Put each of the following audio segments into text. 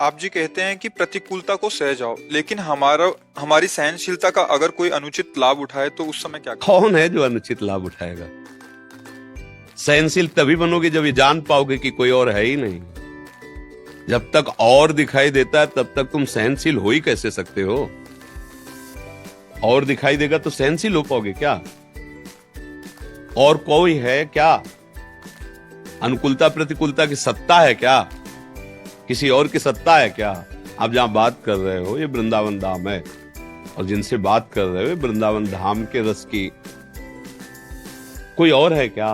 आप जी कहते हैं कि प्रतिकूलता को सह जाओ, लेकिन हमारी सहनशीलता का अगर कोई अनुचित लाभ उठाए तो उस समय क्या करें? कौन है जो अनुचित लाभ उठाएगा? सहनशील तभी बनोगे जब ये जान पाओगे कि कोई और है ही नहीं। जब तक और दिखाई देता है तब तक तुम सहनशील हो ही कैसे सकते हो? और दिखाई देगा तो सहनशील हो पाओगे क्या? और कोई है क्या? अनुकूलता प्रतिकूलता की सत्ता है क्या? किसी और की सत्ता है क्या? आप जहां बात कर रहे हो ये वृंदावन धाम है, और जिनसे बात कर रहे हो ये वृंदावन धाम के रस की कोई और है क्या?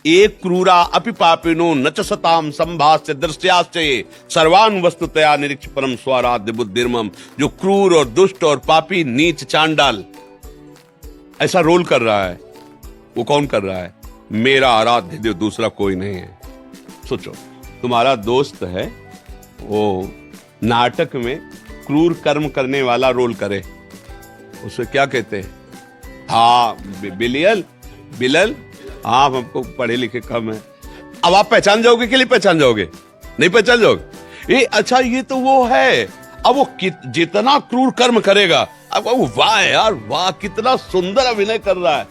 एक क्रूरा अपि पापिनो न च सताम संभास्य दृश्याश्चये सर्वान वस्तुतया निरीक्ष परम स्वाराध्य बुद्धिर्मम। जो क्रूर और दुष्ट और पापी नीच चांडाल ऐसा रोल कर रहा है, वो कौन कर रहा है? मेरा आराध्य देव, दूसरा कोई नहीं है। सोचो, तुम्हारा दोस्त है, वो नाटक में क्रूर कर्म करने वाला रोल करे, उसे क्या कहते हैं? हाँ, बिलियल बिलल। हाँ, हमको पढ़े लिखे कम है। अब आप पहचान जाओगे कि नहीं पहचान जाओगे? नहीं पहचान जाओगे? ये अच्छा, ये तो वो है। अब वो जितना क्रूर कर्म करेगा, अब वाह यार वाह, कितना सुंदर अभिनय कर रहा है।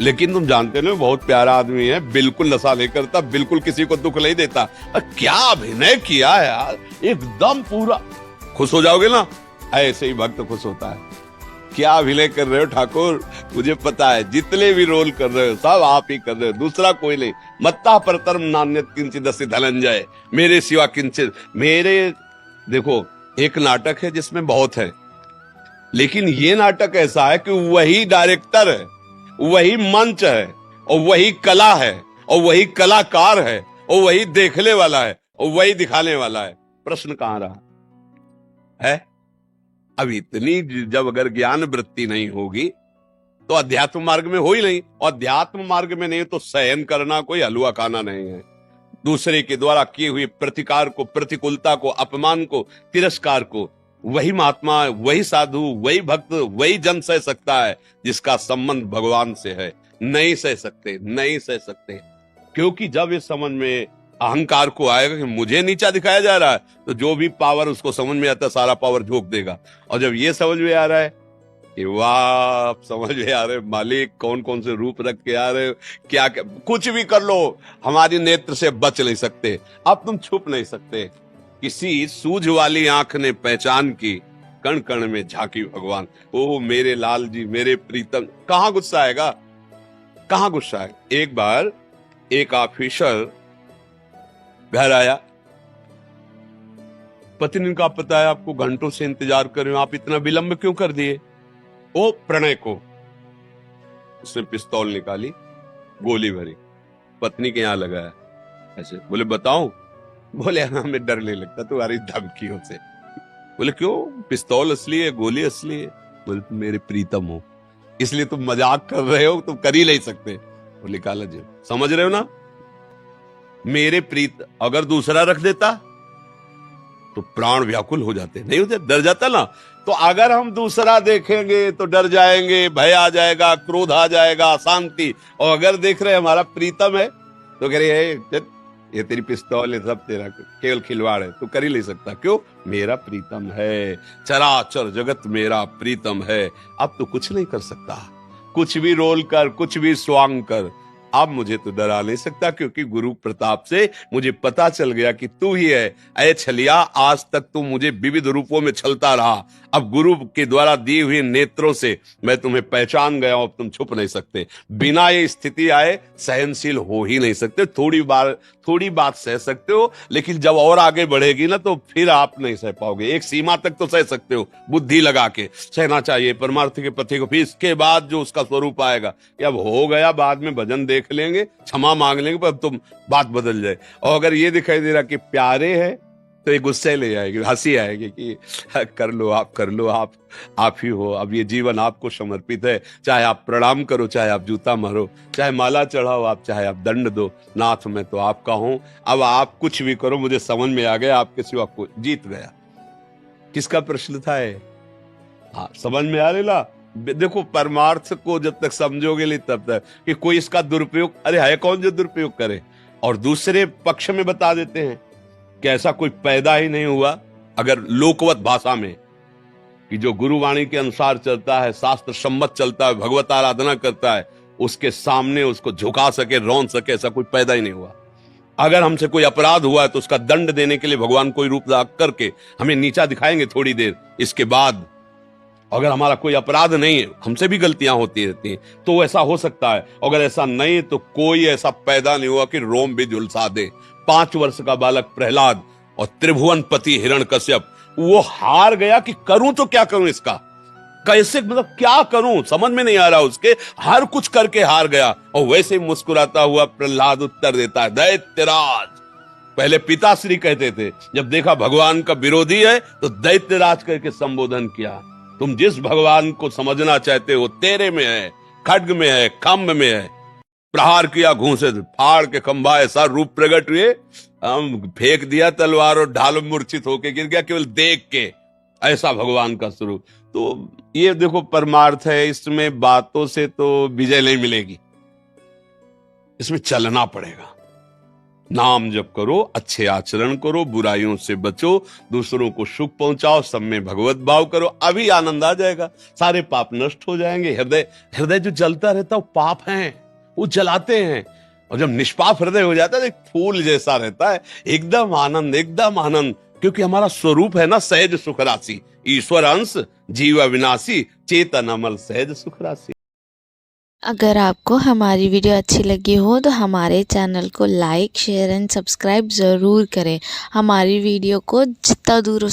लेकिन तुम जानते हो बहुत प्यारा आदमी है, बिल्कुल नशा नहीं करता, बिल्कुल किसी को दुख नहीं देता। क्या अभिनय किया है यार, एकदम पूरा। खुश हो जाओगे ना? ऐसे ही भक्त खुश होता है। क्या अभिनय कर रहे हो ठाकुर? मुझे पता है जितने भी रोल कर रहे हो सब आप ही कर रहे हो, दूसरा कोई नहीं। मत्ता परतरम नान्यत किंचित अस्ति धनंजय, मेरे सिवा किंचित। मेरे देखो, एक नाटक है जिसमें बहुत है, लेकिन ये नाटक ऐसा है कि वही डायरेक्टर है, वही मंच है, और वही कला है, और वही कलाकार है, और वही देखने वाला है, और वही दिखाने वाला है। प्रश्न कहां रहा है? अब इतनी जब अगर ज्ञान वृत्ति नहीं होगी तो अध्यात्म मार्ग में हो ही नहीं, और अध्यात्म मार्ग में नहीं तो सहन करना कोई हलवा खाना नहीं है। दूसरे के द्वारा किए हुए प्रतिकार को, प्रतिकूलता को, अपमान को, तिरस्कार को वही महात्मा, वही साधु, वही भक्त, वही जन सह सकता है जिसका संबंध भगवान से है। नहीं सह सकते, नहीं सह सकते। क्योंकि जब इस समझ में अहंकार को आएगा कि मुझे नीचा दिखाया जा रहा है, तो जो भी पावर उसको समझ में आता है सारा पावर झोंक देगा। और जब ये समझ में आ रहा है कि वाह, समझ में आ रहे मालिक कौन कौन से रूप रख के आ रहे हो, क्या क्या कुछ भी कर लो, हमारी नेत्र से बच नहीं सकते। अब तुम छुप नहीं सकते। किसी सूझ वाली आंख ने पहचान की, कण कण में झांकी भगवान। ओ मेरे लाल जी, मेरे प्रीतम। कहां गुस्सा आएगा? कहां गुस्सा है? एक बार एक ऑफिसर घर आया, पत्नी का पता है आपको घंटों से इंतजार कर रहे हो, आप इतना विलंब क्यों कर दिए? ओ प्रणय को उसने पिस्तौल निकाली, गोली भरी, पत्नी के यहां लगाया। ऐसे बोले बताऊं? बोले हमें डर नहीं लगता तुम्हारी धमकियों से। बोले क्यों? पिस्तौल असली है, गोली असली है। बोले तुम मेरे प्रीतम हो, इसलिए तुम मजाक कर रहे हो, तुम कर ही नहीं सकते। बोले काला जी, समझ रहे हो ना? मेरे प्रीत अगर दूसरा रख देता तो प्राण व्याकुल हो जाते, नहीं होते, डर जाता ना। तो अगर हम दूसरा देखेंगे तो डर जाएंगे, भय आ जाएगा, क्रोध आ जाएगा, शांति। और अगर देख रहे हमारा प्रीतम है तो कह रहे ये तेरी पिस्तौल है, सब तेरा केवल खिलवाड़ है, तू कर ही नहीं सकता। क्यों? मेरा प्रीतम है, चराचर जगत मेरा प्रीतम है। अब तो कुछ नहीं कर सकता, कुछ भी रोल कर, कुछ भी स्वांग कर, अब मुझे तो डरा नहीं सकता, क्योंकि गुरु प्रताप से मुझे पता चल गया कि तू ही है। ऐ छलिया, आज तक तू मुझे विविध रूपों में छलता रहा, अब गुरु के द्वारा दिए हुए नेत्रों से मैं तुम्हें पहचान गया हूं, अब तुम छुप नहीं सकते। बिना ये स्थिति आए सहनशील हो ही नहीं सकते। थोड़ी बात सह सकते हो, लेकिन जब और आगे बढ़ेगी ना तो फिर आप नहीं सह पाओगे। एक सीमा तक तो सह सकते हो, बुद्धि लगा के सहना चाहिए परमार्थ के पथे को, फिर इसके बाद जो उसका स्वरूप आएगा कि अब हो गया, बाद में भजन देख लेंगे, क्षमा मांग लेंगे, पर अब तुम बात बदल जाए। और अगर ये दिखाई दे रहा कि प्यारे है तो ये गुस्से ले आएगी, हंसी आएगी कि कर लो आप, कर लो आप ही हो, अब ये जीवन आपको समर्पित है। चाहे आप प्रणाम करो, चाहे आप जूता मारो, चाहे माला चढ़ाओ आप, चाहे आप दंड दो, नाथ मैं तो आपका हूं। अब आप कुछ भी करो, मुझे समझ में आ गया, आपके सिवा को जीत गया। किसका प्रश्न था ये? हाँ, समझ में आ रहा। देखो, परमार्थ को जब तक समझोगे नहीं तब तक कि कोई इसका दुरुपयोग, अरे है कौन जो दुरुपयोग करे? और दूसरे पक्ष में बता देते हैं कि ऐसा कोई पैदा ही नहीं हुआ अगर लोकवत भाषा में कि जो गुरुवाणी के अनुसार चलता है, शास्त्र सम्मत चलता है, भगवत आराधना करता है, उसके सामने उसको झुका सके, रौन सके, ऐसा कोई पैदा ही नहीं हुआ। अगर हमसे कोई अपराध हुआ है तो उसका दंड देने के लिए भगवान कोई रूप धारण करके हमें नीचा दिखाएंगे थोड़ी देर, इसके बाद अगर हमारा कोई अपराध नहीं है, हमसे भी गलतियां होती रहती हैं, तो ऐसा हो सकता है। अगर ऐसा नहीं तो कोई ऐसा पैदा नहीं हुआ कि रोम भी झुलसा दे। 5 वर्ष का बालक प्रहलाद और त्रिभुवनपति हिरण्यकश्यप, वो हार गया कि करूं तो क्या करूं, इसका कैसे, मतलब क्या करूं, समझ में नहीं आ रहा उसके, हर कुछ करके हार गया। और वैसे ही मुस्कुराता हुआ प्रहलाद उत्तर देता है, दैत्यराज। पहले पिताश्री कहते थे, जब देखा भगवान का विरोधी है तो दैत्यराज करके संबोधन किया। तुम जिस भगवान को समझना चाहते हो तेरे में है, खड्ग में है, खम्भ में है। प्रहार किया घूंसे, फाड़ के खंभा ऐसा रूप प्रकट हुए, हम फेंक दिया तलवार और ढाल मूर्छित होके गिर गया केवल देख के। ऐसा भगवान का स्वरूप। तो ये देखो परमार्थ है, इसमें बातों से तो विजय नहीं मिलेगी, इसमें चलना पड़ेगा। नाम जप करो, अच्छे आचरण करो, बुराइयों से बचो, दूसरों को सुख पहुंचाओ, सब में भगवत भाव करो, अभी आनंद आ जाएगा, सारे पाप नष्ट हो जाएंगे। हृदय जो जलता रहता है वो पाप है, वो जलाते हैं। और जब निष्पाप हृदय हो जाता है तो एक फूल जैसा रहता है, एकदम आनंद, एकदम आनंद। क्योंकि हमारा स्वरूप है ना सहज सुख राशि, ईश्वर अंश जीव अविनाशी, चेतन अमल सहज सुख राशि। अगर आपको हमारी वीडियो अच्छी लगी हो तो हमारे चैनल को लाइक, शेयर एंड सब्सक्राइब ज़रूर करें। हमारी वीडियो को जितना दूर हो